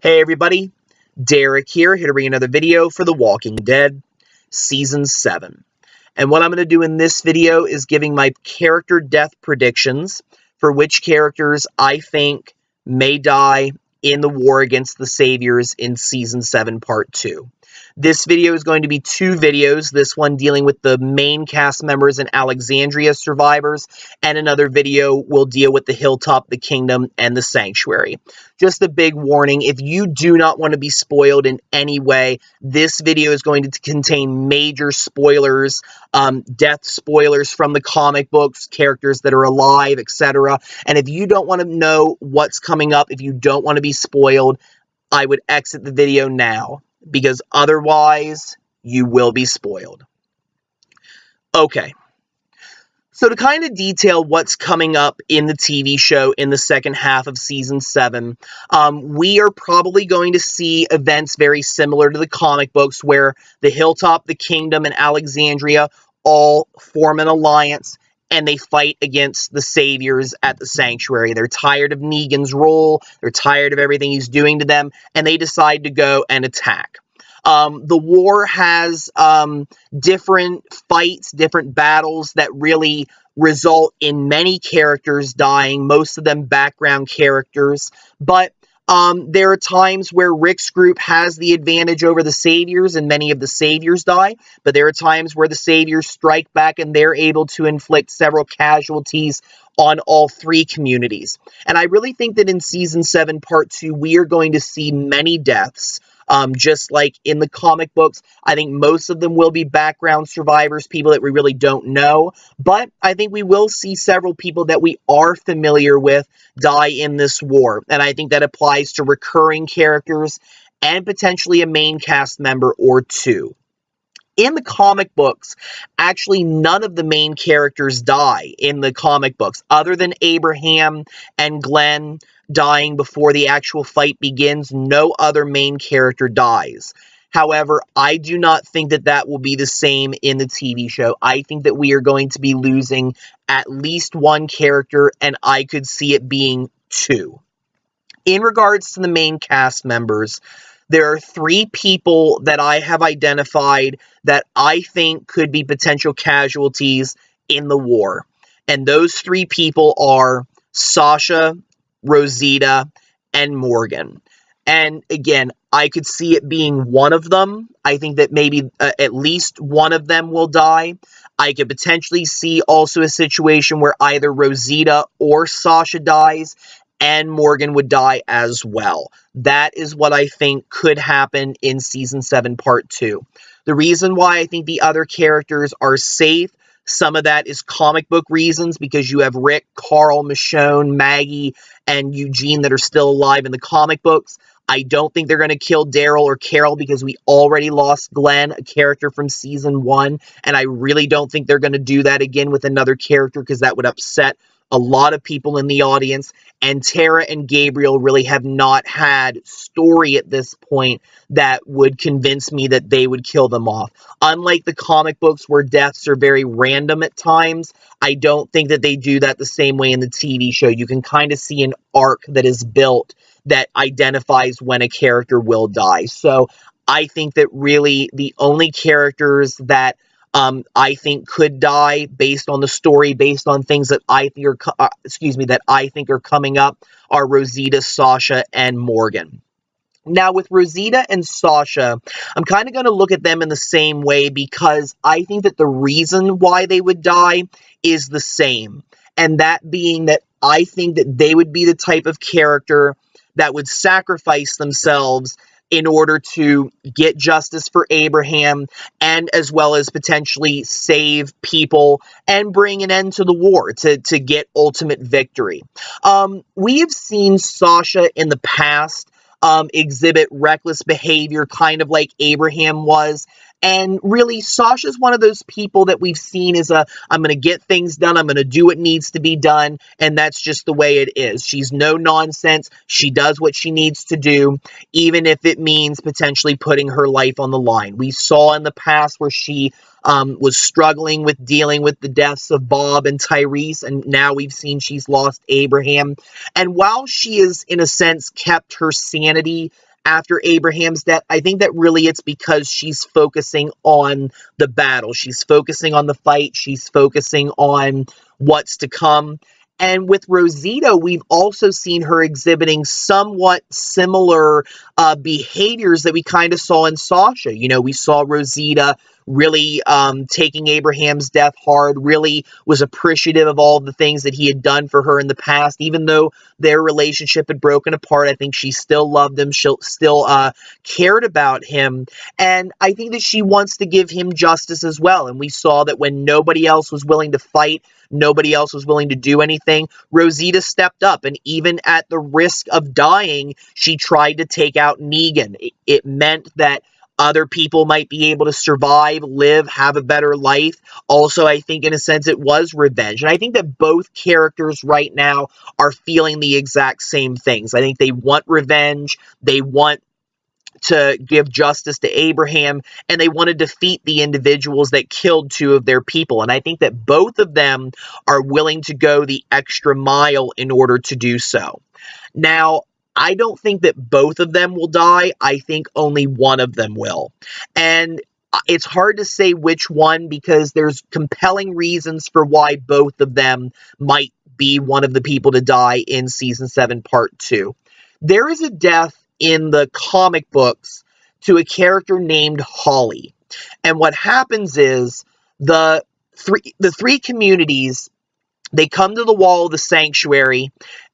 Hey everybody, Derek here to bring another video for The Walking Dead, Season 7. And what I'm going to do in this video is giving my character death predictions for which characters I think may die in the war against the Saviors in Season 7 Part 2. This video is going to be two videos, this one dealing with the main cast members and Alexandria survivors, and another video will deal with the Hilltop, the Kingdom, and the Sanctuary. Just a big warning, if you do not want to be spoiled in any way, this video is going to contain major spoilers, death spoilers from the comic books, characters that are alive, etc. And if you don't want to know what's coming up, if you don't want to be spoiled, I would exit the video now, because otherwise you will be spoiled. Okay. So to kind of detail what's coming up in the TV show in the second half of Season 7, we are probably going to see events very similar to the comic books where the Hilltop, the Kingdom, and Alexandria all form an alliance and they fight against the Saviors at the Sanctuary. They're tired of Negan's role, they're tired of everything he's doing to them, and they decide to go and attack. The war has different fights, different battles that really result in many characters dying, most of them background characters, but there are times where Rick's group has the advantage over the Saviors and many of the Saviors die, but there are times where the Saviors strike back and they're able to inflict several casualties on all three communities. And I really think that in Season 7 Part 2, we are going to see many deaths. Just like in the comic books, I think most of them will be background survivors, people that we really don't know, but I think we will see several people that we are familiar with die in this war, and I think that applies to recurring characters and potentially a main cast member or two. In the comic books, actually none of the main characters die in the comic books, other than Abraham and Glenn dying before the actual fight begins. No other main character dies. However, I do not think that that will be the same in the TV show. I think that we are going to be losing at least one character, and I could see it being two. In regards to the main cast members, there are three people that I have identified that I think could be potential casualties in the war. And those three people are Sasha, Rosita, and Morgan. And again, I could see it being one of them. I think that maybe at least one of them will die. I could potentially see also a situation where either Rosita or Sasha dies, and Morgan would die as well. That is what I think could happen in Season 7 Part 2. The reason why I think the other characters are safe, some of that is comic book reasons, because you have Rick, Carl, Michonne, Maggie, and Eugene that are still alive in the comic books. I don't think they're going to kill Daryl or Carol because we already lost Glenn, a character from Season 1, and I really don't think they're going to do that again with another character because that would upset a lot of people in the audience, and Tara and Gabriel really have not had story at this point that would convince me that they would kill them off. Unlike the comic books where deaths are very random at times, I don't think that they do that the same way in the TV show. You can kind of see an arc that is built that identifies when a character will die. So I think that really the only characters that I think could die based on the story, based on things that I think are coming up, are Rosita, Sasha, and Morgan. Now, with Rosita and Sasha, I'm kind of going to look at them in the same way because I think that the reason why they would die is the same, and that being that I think that they would be the type of character that would sacrifice themselves in order to get justice for Abraham and as well as potentially save people and bring an end to the war to get ultimate victory. We have seen Sasha in the past exhibit reckless behavior, kind of like Abraham was. And really, Sasha's one of those people that we've seen as I'm going to get things done, I'm going to do what needs to be done, and that's just the way it is. She's no nonsense. She does what she needs to do, even if it means potentially putting her life on the line. We saw in the past where she was struggling with dealing with the deaths of Bob and Tyrese, and now we've seen she's lost Abraham. And while she is, in a sense, kept her sanity after Abraham's death, I think that really it's because she's focusing on the battle. She's focusing on the fight. She's focusing on what's to come. And with Rosita, we've also seen her exhibiting somewhat similar behaviors that we kind of saw in Sasha. You know, we saw Rosita really taking Abraham's death hard, really was appreciative of all the things that he had done for her in the past. Even though their relationship had broken apart, I think she still loved him. She still cared about him. And I think that she wants to give him justice as well. And we saw that when nobody else was willing to fight, nobody else was willing to do anything, Rosita stepped up. And even at the risk of dying, she tried to take out Negan. It meant that other people might be able to survive, live, have a better life. Also, I think in a sense it was revenge. And I think that both characters right now are feeling the exact same things. I think they want revenge. They want to give justice to Abraham, and they want to defeat the individuals that killed two of their people. And I think that both of them are willing to go the extra mile in order to do so. Now, I don't think that both of them will die. I think only one of them will. And it's hard to say which one because there's compelling reasons for why both of them might be one of the people to die in Season 7, Part 2. There is a death in the comic books to a character named Holly. And what happens is the three communities, they come to the wall of the sanctuary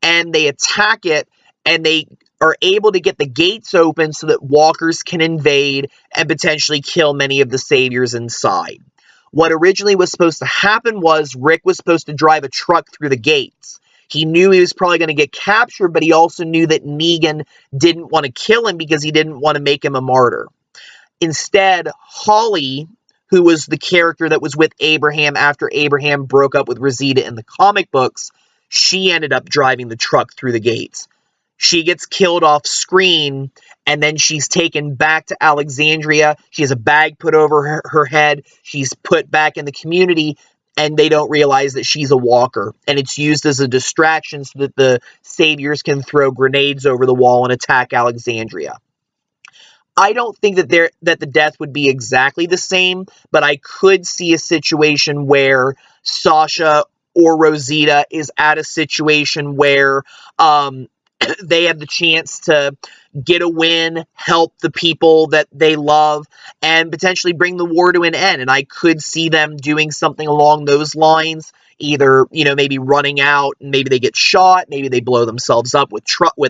and they attack it, and they are able to get the gates open so that walkers can invade and potentially kill many of the saviors inside. What originally was supposed to happen was Rick was supposed to drive a truck through the gates. He knew he was probably going to get captured, but he also knew that Negan didn't want to kill him because he didn't want to make him a martyr. Instead, Holly, who was the character that was with Abraham after Abraham broke up with Rosita in the comic books, she ended up driving the truck through the gates. She gets killed off screen, and then she's taken back to Alexandria. She has a bag put over her head. She's put back in the community, and they don't realize that she's a walker. And it's used as a distraction so that the saviors can throw grenades over the wall and attack Alexandria. I don't think that the death would be exactly the same, but I could see a situation where Sasha or Rosita is at a situation where they have the chance to get a win, help the people that they love, and potentially bring the war to an end. And I could see them doing something along those lines, either, you know, maybe running out and maybe they get shot, maybe they blow themselves up with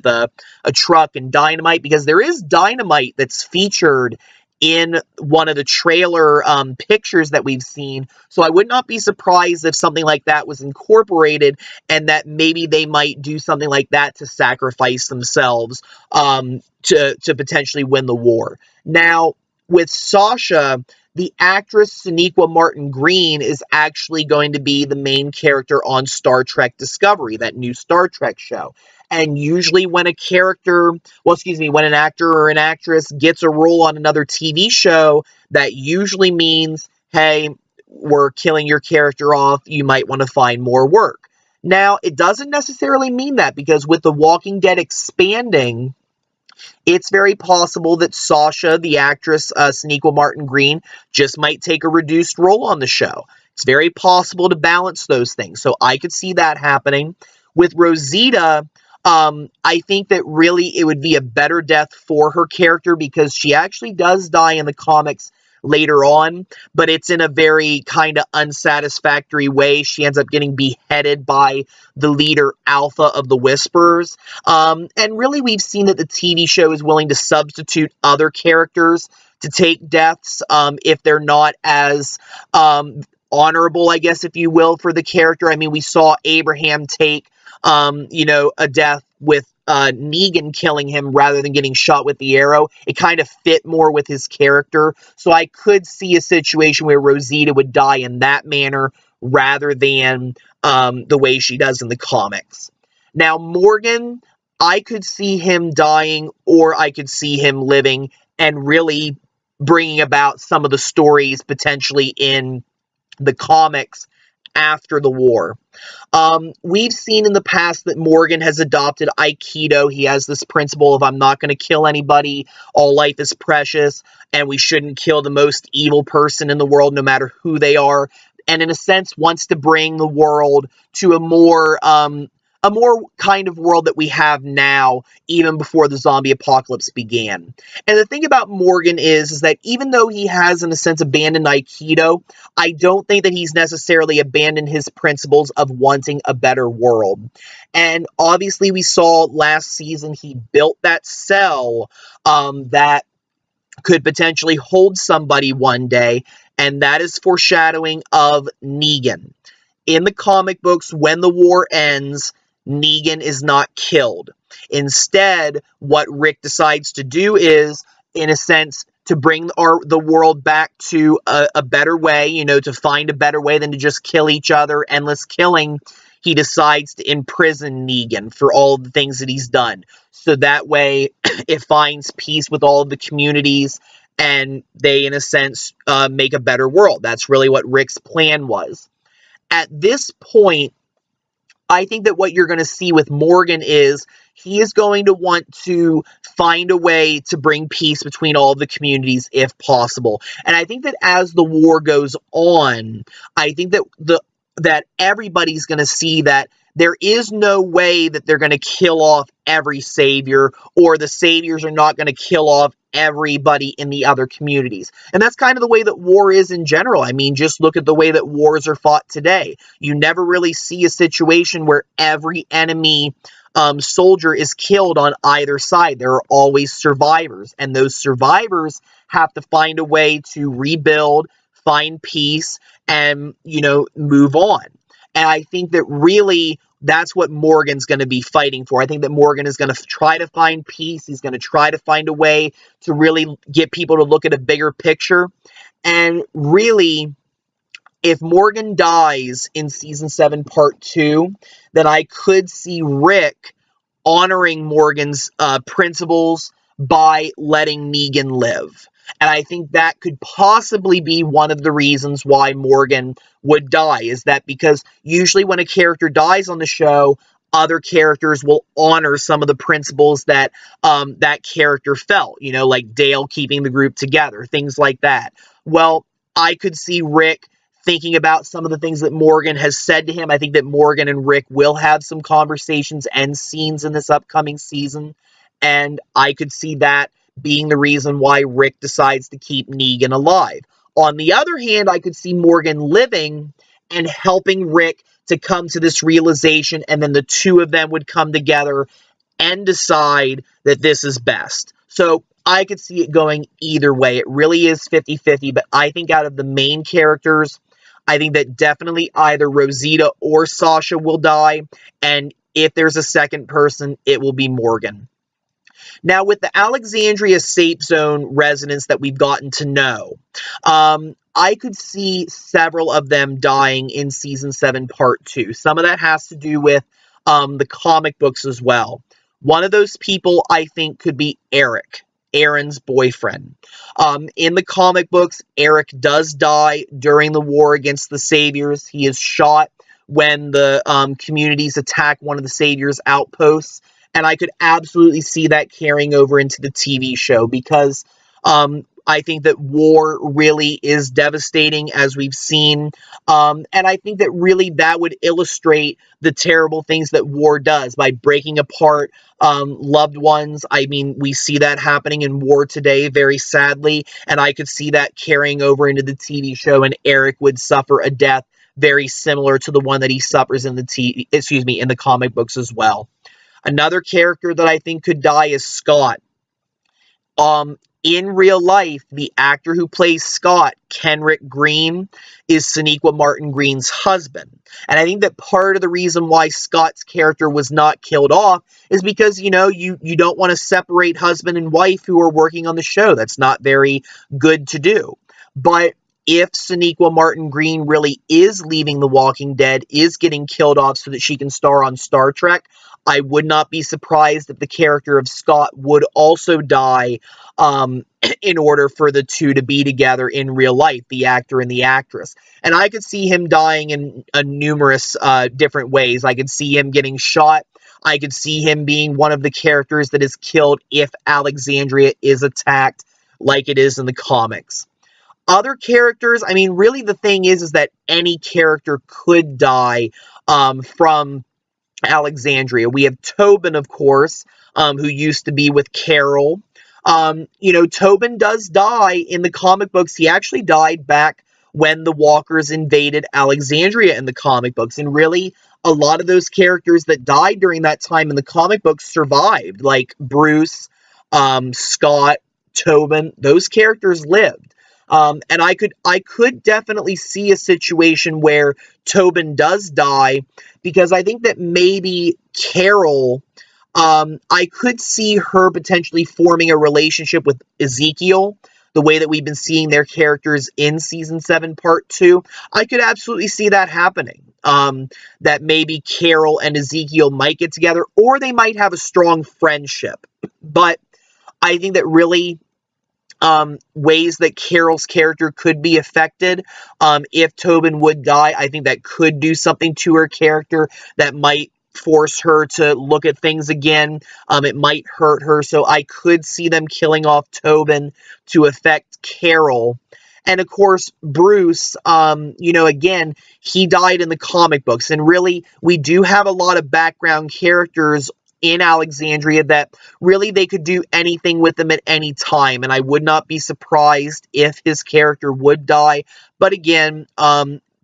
a truck and dynamite, because there is dynamite that's featured in one of the trailer pictures that we've seen. So I would not be surprised if something like that was incorporated, and that maybe they might do something like that to sacrifice themselves to potentially win the war. Now, with Sasha, the actress Sonequa Martin Green is actually going to be the main character on Star Trek Discovery, that new Star Trek show. And usually when an actor or an actress gets a role on another TV show, that usually means, hey, we're killing your character off, you might want to find more work. Now, it doesn't necessarily mean that, because with The Walking Dead expanding, it's very possible that Sasha, the actress, Sonequa Martin Green, just might take a reduced role on the show. It's very possible to balance those things. So I could see that happening. With Rosita, I think that really it would be a better death for her character, because she actually does die in the comics later on, but it's in a very kind of unsatisfactory way. She ends up getting beheaded by the leader, Alpha of the Whisperers. And really, we've seen that the TV show is willing to substitute other characters to take deaths if they're not as honorable, I guess, if you will, for the character. I mean, we saw Abraham take a death with Negan killing him rather than getting shot with the arrow. It kind of fit more with his character. So I could see a situation where Rosita would die in that manner rather than the way she does in the comics. Now, Morgan, I could see him dying, or I could see him living and really bringing about some of the stories potentially in the comics after the war. We've seen in the past that Morgan has adopted Aikido. He has this principle of I'm not going to kill anybody, all life is precious, and we shouldn't kill the most evil person in the world, no matter who they are, and in a sense wants to bring the world to a more kind of world that we have now, even before the zombie apocalypse began. And the thing about Morgan is that even though he has, in a sense, abandoned Aikido, I don't think that he's necessarily abandoned his principles of wanting a better world. And obviously, we saw last season he built that cell that could potentially hold somebody one day, and that is foreshadowing of Negan. In the comic books, when the war ends, Negan is not killed. Instead, what Rick decides to do is, in a sense, to bring the world back to a better way, to find a better way than to just kill each other, endless killing. He decides to imprison Negan for all of the things that he's done. So that way, it finds peace with all of the communities, and they, in a sense, make a better world. That's really what Rick's plan was. At this point, I think that what you're going to see with Morgan is he is going to want to find a way to bring peace between all of the communities if possible. And I think that as the war goes on, I think that everybody's going to see that there is no way that they're going to kill off every savior, or the saviors are not going to kill off everybody in the other communities. And that's kind of the way that war is in general. I mean, just look at the way that wars are fought today. You never really see a situation where every enemy soldier is killed on either side. There are always survivors, and those survivors have to find a way to rebuild, find peace, and, move on. And I think that really that's what Morgan's going to be fighting for. I think that Morgan is going to try to find peace. He's going to try to find a way to really get people to look at a bigger picture. And really, if Morgan dies in Season 7, Part 2, then I could see Rick honoring Morgan's principles by letting Negan live. And I think that could possibly be one of the reasons why Morgan would die, is that because usually when a character dies on the show, other characters will honor some of the principles that that character felt, like Dale keeping the group together, things like that. Well, I could see Rick thinking about some of the things that Morgan has said to him. I think that Morgan and Rick will have some conversations and scenes in this upcoming season, and I could see that being the reason why Rick decides to keep Negan alive. On the other hand, I could see Morgan living and helping Rick to come to this realization, and then the two of them would come together and decide that this is best. So I could see it going either way. It really is 50-50, but I think out of the main characters, I think that definitely either Rosita or Sasha will die, and if there's a second person, it will be Morgan. Now, with the Alexandria Safe Zone residents that we've gotten to know, I could see several of them dying in Season 7, Part 2. Some of that has to do with the comic books as well. One of those people, I think, could be Eric, Aaron's boyfriend. In the comic books, Eric does die during the war against the Saviors. He is shot when the communities attack one of the Saviors' outposts. And I could absolutely see that carrying over into the TV show, because I think that war really is devastating, as we've seen. And I think that really that would illustrate the terrible things that war does by breaking apart loved ones. I mean, we see that happening in war today, very sadly. And I could see that carrying over into the TV show, and Eric would suffer a death very similar to the one that he suffers in the comic books as well. Another character that I think could die is Scott. In real life, the actor who plays Scott, Kenrick Green, is Sonequa Martin Green's husband. And I think that part of the reason why Scott's character was not killed off is because, you don't want to separate husband and wife who are working on the show. That's not very good to do. But if Sonequa Martin Green really is leaving The Walking Dead, is getting killed off so that she can star on Star Trek, I would not be surprised if the character of Scott would also die in order for the two to be together in real life, the actor and the actress. And I could see him dying in numerous different ways. I could see him getting shot. I could see him being one of the characters that is killed if Alexandria is attacked like it is in the comics. Other characters, I mean, really the thing is that any character could die from Alexandria. We have Tobin, of course, who used to be with Carol. Tobin does die in the comic books. He actually died back when the Walkers invaded Alexandria in the comic books. And really, a lot of those characters that died during that time in the comic books survived, like Bruce, Scott, Tobin. Those characters lived. And I could definitely see a situation where Tobin does die, because I think that maybe Carol, I could see her potentially forming a relationship with Ezekiel, the way that we've been seeing their characters in Season 7, Part 2. I could absolutely see that happening. That maybe Carol and Ezekiel might get together, or they might have a strong friendship. But I think that really ways that Carol's character could be affected if Tobin would die, I think that could do something to her character that might force her to look at things again. It might hurt her, so I could see them killing off Tobin to affect Carol. And of course, Bruce, again, he died in the comic books, and really, we do have a lot of background characters in Alexandria that really they could do anything with him at any time, and I would not be surprised if his character would die. But again,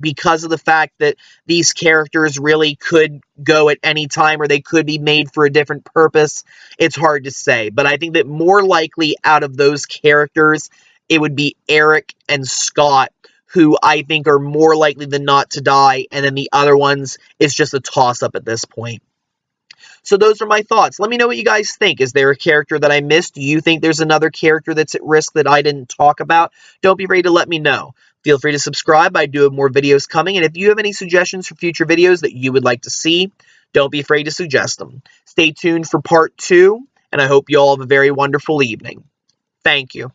because of the fact that these characters really could go at any time, or they could be made for a different purpose, it's hard to say. But I think that more likely out of those characters, it would be Eric and Scott, who I think are more likely than not to die, and then the other ones is just a toss-up at this point. So those are my thoughts. Let me know what you guys think. Is there a character that I missed? Do you think there's another character that's at risk that I didn't talk about? Don't be afraid to let me know. Feel free to subscribe. I do have more videos coming. And if you have any suggestions for future videos that you would like to see, don't be afraid to suggest them. Stay tuned for part 2, and I hope you all have a very wonderful evening. Thank you.